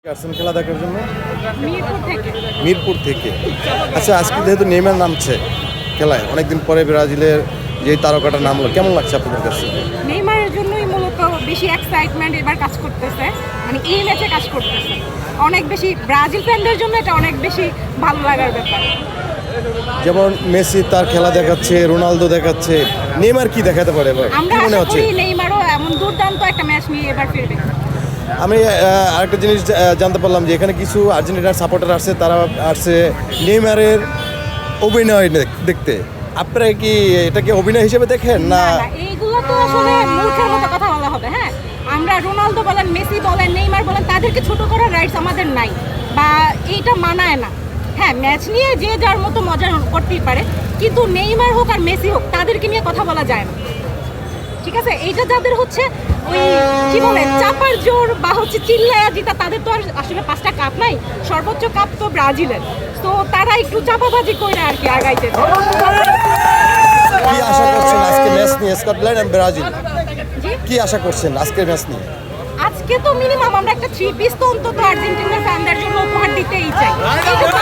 আসছেন খেলা দেখার জন্য মিরপুর থেকে। মিরপুর থেকে। আচ্ছা, আজকে যেহেতু নেইমার নামছে খেলায়, অনেকদিন পরে ব্রাজিলের যে তারকাটা নামলো, কেমন লাগছে আপনাদের কাছে? নেইমারের জন্যই মূলত বেশি এক্সাইটমেন্ট এবার কাজ করতেছে, মানে এই ম্যাচে কাজ করতেছে অনেক বেশি। ব্রাজিল ফ্যানদের জন্য এটা অনেক বেশি ভালো লাগার ব্যাপার। যেমন মেসি তার খেলা দেখাচ্ছে, রোনালদো দেখাচ্ছে, নেইমার কি দেখাতে পারে এবার, আমরা কি মনে আশা হচ্ছে? করি নেইমারও এমন দুর্দান্ত একটা ম্যাচ নিয়ে এবার ফিরবে। আমি আরেকটা জিনিস জানতে পারলাম যে এখানে কিছু আর্জেন্টিনার সাপোর্টার আসছে, তারা আসছে নেইমারের অভিনয় দেখতে। আপনারা কি এটাকে অভিনয় হিসেবে দেখেন না? না, এইগুলো তো আসলে মূর্খের মতো কথা বলা হবে। হ্যাঁ, আমরা রোনালদো বলেন, মেসি বলেন, নেইমার বলেন, তাদেরকে ছোট করার রাইটস আমাদের নাই, বা এইটা মানায় না। হ্যাঁ, ম্যাচ নিয়ে যে যার মতো মজা করতেই পারে, কিন্তু নেইমার হোক আর মেসি হোক, তাদেরকে নিয়ে কথা বলা যায় না। ঠিক আছে, এইটা যাদের হচ্ছে ওই কি বলে চাপার জোর বা হচ্ছে চিল্লায়া জিতা, তাদের তো আর আসলে 5টা কাপ নাই, সর্বোচ্চ কাপ তো ব্রাজিলের। তো তারা একটু চাপাবাজি করে আর কি আগাইতে চায়। কি আশা করছেন আজকে ম্যাচ নিয়ে, স্কটল্যান্ড আর ব্রাজিল? জি, কি আশা করছেন আজকের ম্যাচ নিয়ে? আজকে তো মিনিমাম আমরা একটা 3 পিস তো অন্তত আর্জেন্টিনার ফ্যানদের জন্য উপহার দিতেই চাই। এইটুকু